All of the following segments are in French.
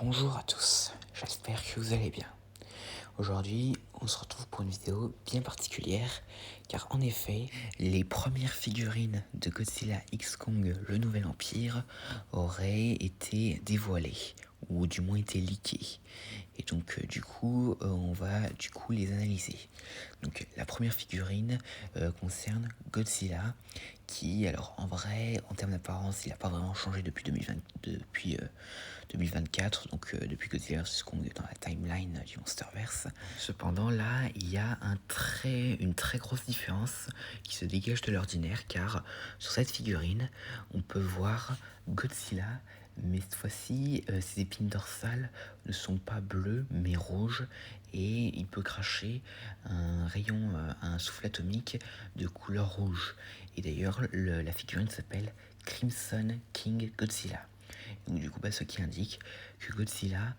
Bonjour à tous, j'espère que vous allez bien. Aujourd'hui, on se retrouve pour une vidéo bien particulière, car en effet, les premières figurines de Godzilla X Kong, le Nouvel Empire, auraient été dévoilées, ou du moins été leakées. Et donc on va les analyser. Donc la première figurine concerne Godzilla, qui, alors en vrai, en termes d'apparence, il n'a pas vraiment changé depuis 2024, depuis Godzilla vs Kong dans la timeline du Monsterverse. Cependant, là, il y a une très grosse différence qui se dégage de l'ordinaire, car sur cette figurine, on peut voir Godzilla, mais cette fois-ci, ses épines dorsales ne sont pas bleues, mais rouges, et il peut cracher un souffle atomique de couleur rouge. Et d'ailleurs, la figurine s'appelle Crimson King Godzilla. Donc ce qui indique que Godzilla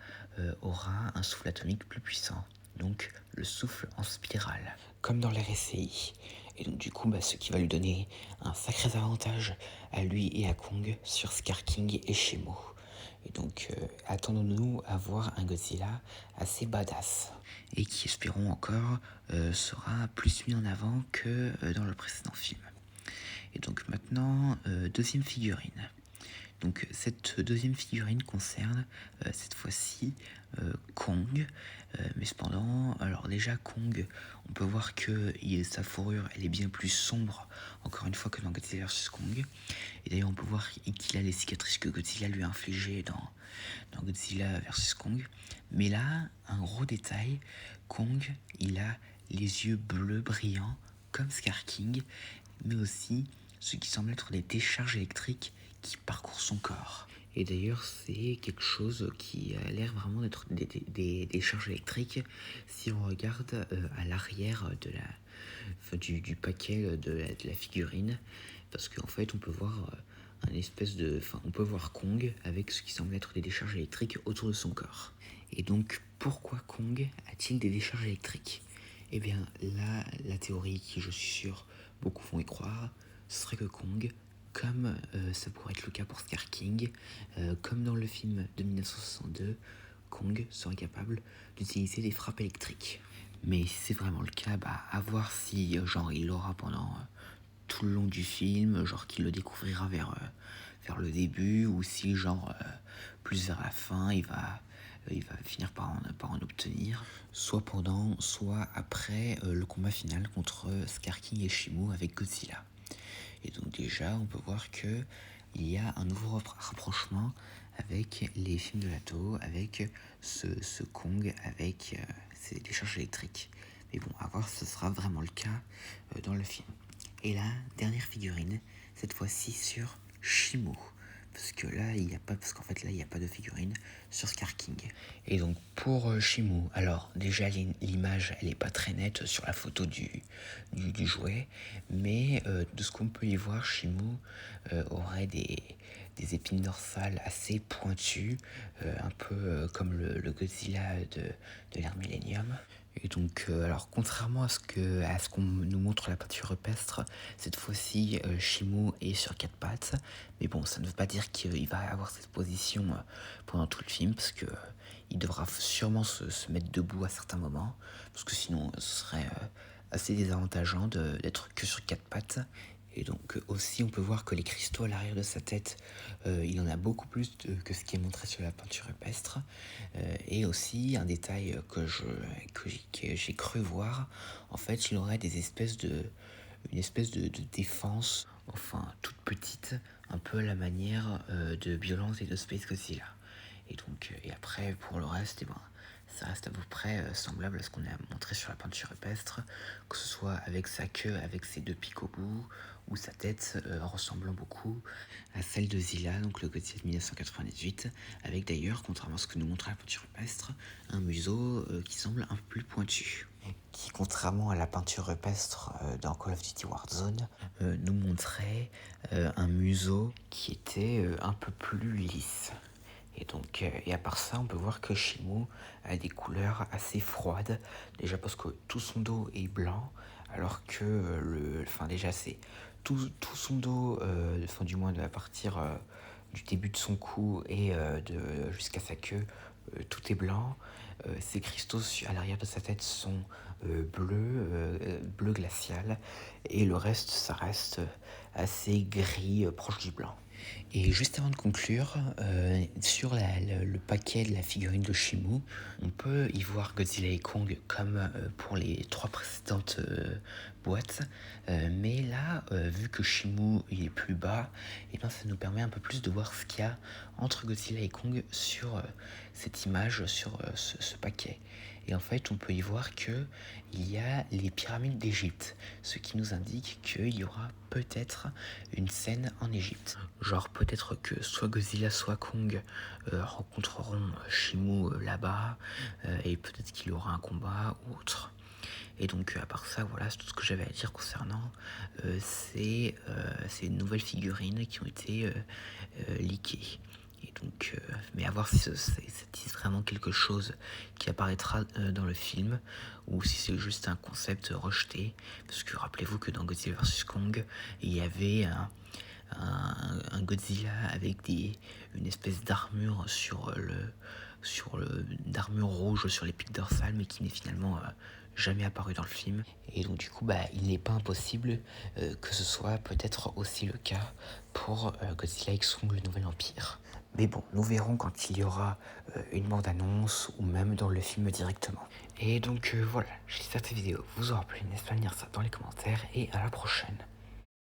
aura un souffle atomique plus puissant, donc le souffle en spirale, comme dans les RSI. Et donc ce qui va lui donner un sacré avantage à lui et à Kong sur Scar King et Shimo. Et donc attendons-nous à voir un Godzilla assez badass, et qui, espérons encore, sera plus mis en avant que dans le précédent film. Et donc maintenant, deuxième figurine. Donc cette deuxième figurine concerne cette fois-ci Kong, mais cependant, alors déjà Kong, on peut voir que sa fourrure elle est bien plus sombre, encore une fois, que dans Godzilla vs Kong. Et d'ailleurs on peut voir qu'il a les cicatrices que Godzilla lui a infligées dans Godzilla vs Kong. Mais là, un gros détail, Kong, il a les yeux bleus brillants comme Scar King, mais aussi ce qui semble être des décharges électriques qui parcourent son corps. Et d'ailleurs, c'est quelque chose qui a l'air vraiment d'être des charges électriques si on regarde à l'arrière du paquet de la figurine, parce qu'en fait, on peut voir on peut voir Kong avec ce qui semble être des décharges électriques autour de son corps. Et donc, pourquoi Kong a-t-il des décharges électriques? Eh bien, là, la théorie qui, je suis sûr, beaucoup vont y croire, ce serait que Kong, comme ça pourrait être le cas pour Scar King, comme dans le film de 1962, Kong serait capable d'utiliser des frappes électriques. Mais si c'est vraiment le cas, à voir si il l'aura pendant tout le long du film, qu'il le découvrira vers le début, ou si plus vers la fin, il va finir par en obtenir, soit pendant, soit après le combat final contre Scar King et Shimo avec Godzilla. Et donc déjà, on peut voir que il y a un nouveau rapprochement avec les films de la Toho, avec ce Kong, avec ses décharges électriques. Mais bon, à voir si ce sera vraiment le cas dans le film. Et la dernière figurine, cette fois-ci sur Shimo. Parce qu'en fait là il n'y a pas de figurine sur Scar King. Et donc pour Shimo, alors déjà l'image elle est pas très nette sur la photo du jouet, mais de ce qu'on peut y voir, Shimo aurait des épines dorsales assez pointues, un peu comme le Godzilla de l'ère Millennium. Et donc, alors contrairement à ce qu'on nous montre la peinture rupestre, cette fois-ci, Shimo est sur quatre pattes. Mais bon, ça ne veut pas dire qu'il va avoir cette position pendant tout le film, parce que il devra sûrement se mettre debout à certains moments, parce que sinon, ce serait assez désavantageant d'être que sur quatre pattes. Et donc aussi on peut voir que les cristaux à l'arrière de sa tête, il en a beaucoup plus que ce qui est montré sur la peinture rupestre. Et aussi un détail que j'ai cru voir, en fait il aurait une espèce de défense, enfin toute petite, un peu à la manière de Violence et de Space Godzilla. Et donc et après pour le reste, ça reste à peu près semblable à ce qu'on a montré sur la peinture rupestre, que ce soit avec sa queue, avec ses deux pics au bout, ou sa tête ressemblant beaucoup à celle de Zilla, donc le Godzilla de 1998, avec d'ailleurs, contrairement à ce que nous montrait la peinture rupestre, un museau qui semble un peu plus pointu. Qui, contrairement à la peinture rupestre dans Call of Duty Warzone, nous montrait un museau qui était un peu plus lisse. Et donc, et à part ça, on peut voir que Shimo a des couleurs assez froides, déjà parce que tout son dos est blanc, alors que déjà c'est tout son dos, du moins à partir du début de son cou et jusqu'à sa queue, tout est blanc. Ces cristaux à l'arrière de sa tête sont bleu glacial, et le reste, ça reste assez gris, proche du blanc. Et juste avant de conclure, sur le paquet de la figurine de Shimu, on peut y voir Godzilla et Kong comme pour les 3 précédentes boîtes. Mais là, vu que Shimu il est plus bas, et ben ça nous permet un peu plus de voir ce qu'il y a entre Godzilla et Kong sur cette image, sur ce paquet. Et en fait, on peut y voir que il y a les pyramides d'Égypte, ce qui nous indique qu'il y aura peut-être une scène en Égypte. Genre peut-être que soit Godzilla soit Kong rencontreront Shimu là-bas, et peut-être qu'il y aura un combat ou autre. Et donc à part ça, voilà, c'est tout ce que j'avais à dire concernant ces nouvelles figurines qui ont été leakées. Et donc, mais à voir si ça dit vraiment quelque chose qui apparaîtra dans le film, ou si c'est juste un concept rejeté. Parce que rappelez-vous que dans Godzilla vs Kong, il y avait un Godzilla avec une espèce d'armure d'armure rouge sur les pics dorsales, mais qui n'est finalement jamais apparu dans le film. Et donc du coup, il n'est pas impossible que ce soit peut-être aussi le cas pour Godzilla X Kong, le Nouvel Empire. Mais bon, nous verrons quand il y aura une bande-annonce ou même dans le film directement. Et donc voilà, j'espère que cette vidéo vous aura plu. N'hésitez pas à lire ça dans les commentaires, et à la prochaine.